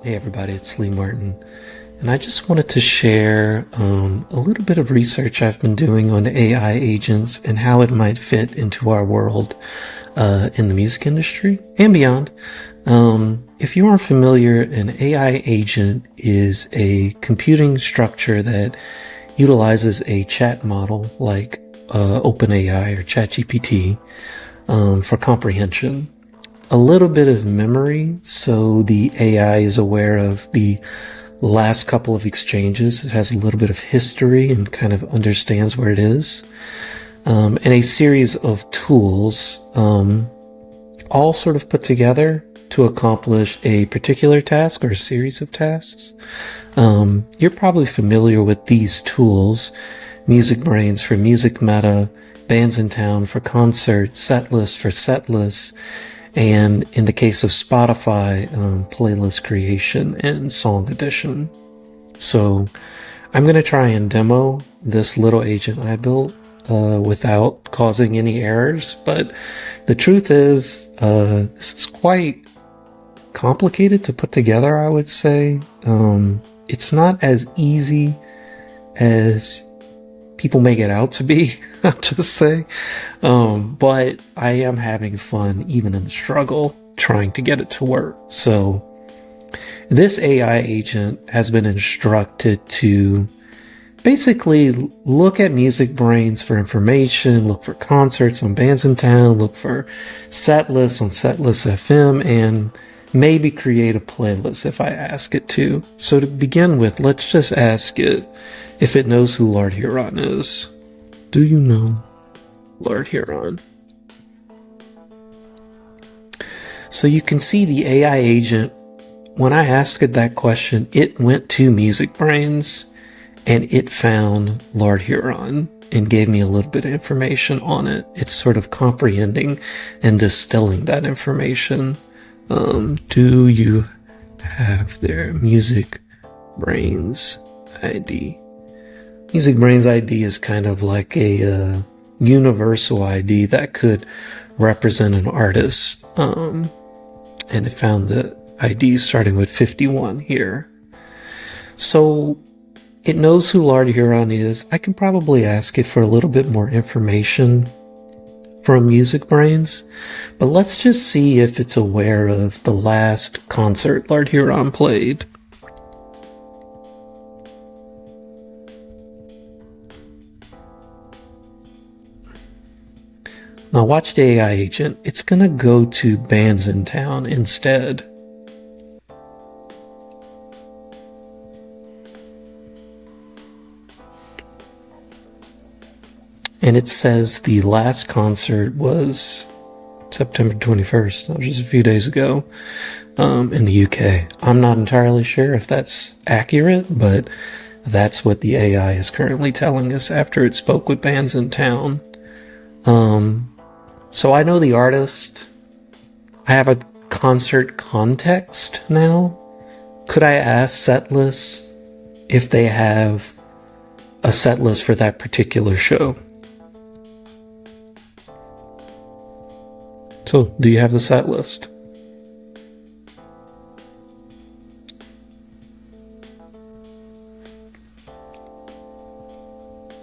Hey everybody, it's Lee Martin, and I just wanted to share a little bit of research I've been doing on AI agents and how it might fit into our world in the music industry and beyond. If you aren't familiar, an AI agent is a computing structure that utilizes a chat model like OpenAI or ChatGPT for comprehension. A little bit of memory, so the AI is aware of the last couple of exchanges. It has a little bit of history and kind of understands where it is. And a series of tools, all sort of put together to accomplish a particular task or a series of tasks. You're probably familiar with these tools: MusicBrainz for music meta, Bandsintown for concerts, Setlist for setlists, and in the case of Spotify, playlist creation and song addition. So I'm going to try and demo this little agent I built without causing any errors. But the truth is, this is quite complicated to put together, I would say. It's not as easy as people make it out to be, I'll just say. But I am having fun, even in the struggle, trying to get it to work. So this AI agent has been instructed to basically look at MusicBrainz for information, look for concerts on Bandsintown, look for setlists on Setlist FM, and maybe create a playlist if I ask it to. So to begin with, let's just ask it if it knows who Lord Huron is. Do you know Lord Huron? So you can see the AI agent, when I asked it that question, it went to MusicBrainz and it found Lord Huron and gave me a little bit of information on it. It's sort of comprehending and distilling that information. Do you have their MusicBrainz ID? MusicBrainz ID is kind of like a universal ID that could represent an artist. And it found the ID starting with 51 here. So it knows who Lord Huron is. I can probably ask it for a little bit more information from MusicBrainz, but let's just see if it's aware of the last concert Lord Huron played. Now watch the AI agent. It's going to go to Bandsintown instead. And it says the last concert was September 21st. That was just a few days ago in the UK. I'm not entirely sure if that's accurate, but that's what the AI is currently telling us after it spoke with Bandsintown. So I know the artist. I have a concert context now. Could I ask Setlist if they have a setlist for that particular show? So, do you have the setlist?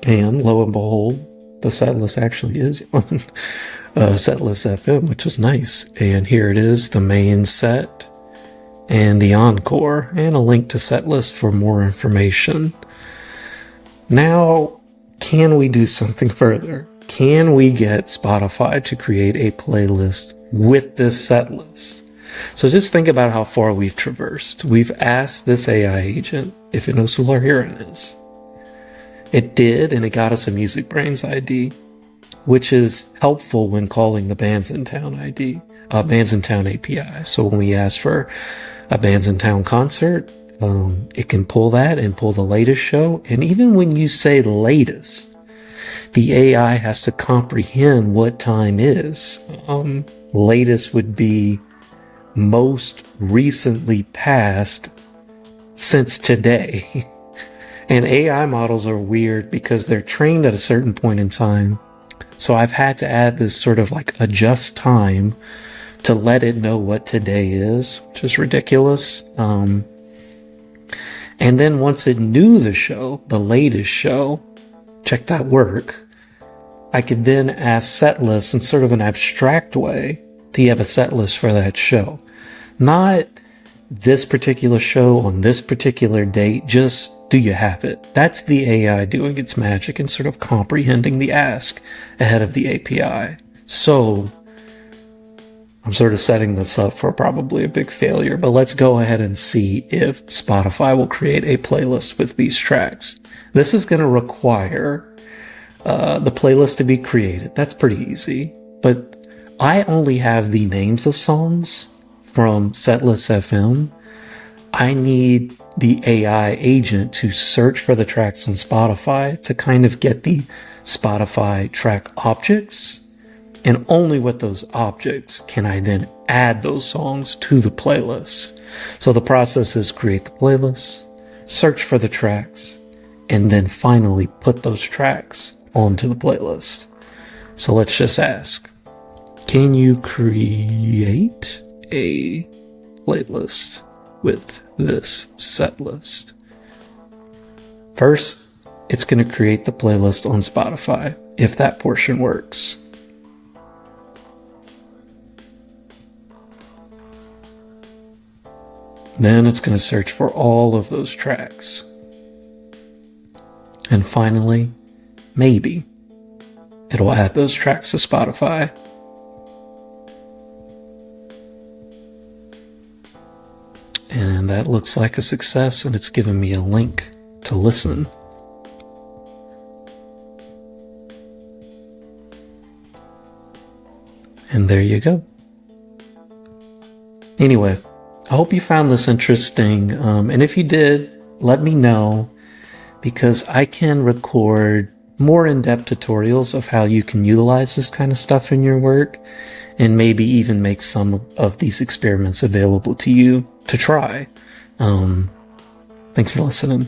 And lo and behold, the setlist actually is on Setlist FM, which is nice. And here it is, the main set and the encore, and a link to Setlist for more information. Now, can we do something further? Can we get Spotify to create a playlist with this set list? So just think about how far we've traversed. We've asked this AI agent if it knows who Lord Huron is. It did, and it got us a MusicBrainz ID, which is helpful when calling the Bandsintown ID, Bandsintown API. So when we ask for a Bandsintown concert, it can pull that and pull the latest show. And even when you say latest, the AI has to comprehend what time is. Latest would be most recently passed since today. And AI models are weird because they're trained at a certain point in time. So I've had to add this sort of like adjust time to let it know what today is, which is ridiculous. And then once it knew the show, the latest show, check that work, I could then ask Setlist in sort of an abstract way, do you have a set list for that show? Not this particular show on this particular date, just do you have it? That's the AI doing its magic and sort of comprehending the ask ahead of the API. So I'm sort of setting this up for probably a big failure, but let's go ahead and see if Spotify will create a playlist with these tracks. This is going to require the playlist to be created. That's pretty easy, but I only have the names of songs from Setlist FM. I need the AI agent to search for the tracks on Spotify to kind of get the Spotify track objects, and only with those objects can I then add those songs to the playlist. So the process is create the playlist, search for the tracks, and then finally put those tracks onto the playlist. So let's just ask, can you create a playlist with this set list? First, it's going to create the playlist on Spotify, if that portion works. Then it's going to search for all of those tracks. And finally, maybe it'll add those tracks to Spotify. And that looks like a success, and it's given me a link to listen. And there you go. Anyway, I hope you found this interesting. And if you did, let me know, because I can record more in-depth tutorials of how you can utilize this kind of stuff in your work, and maybe even make some of these experiments available to you to try. Thanks for listening.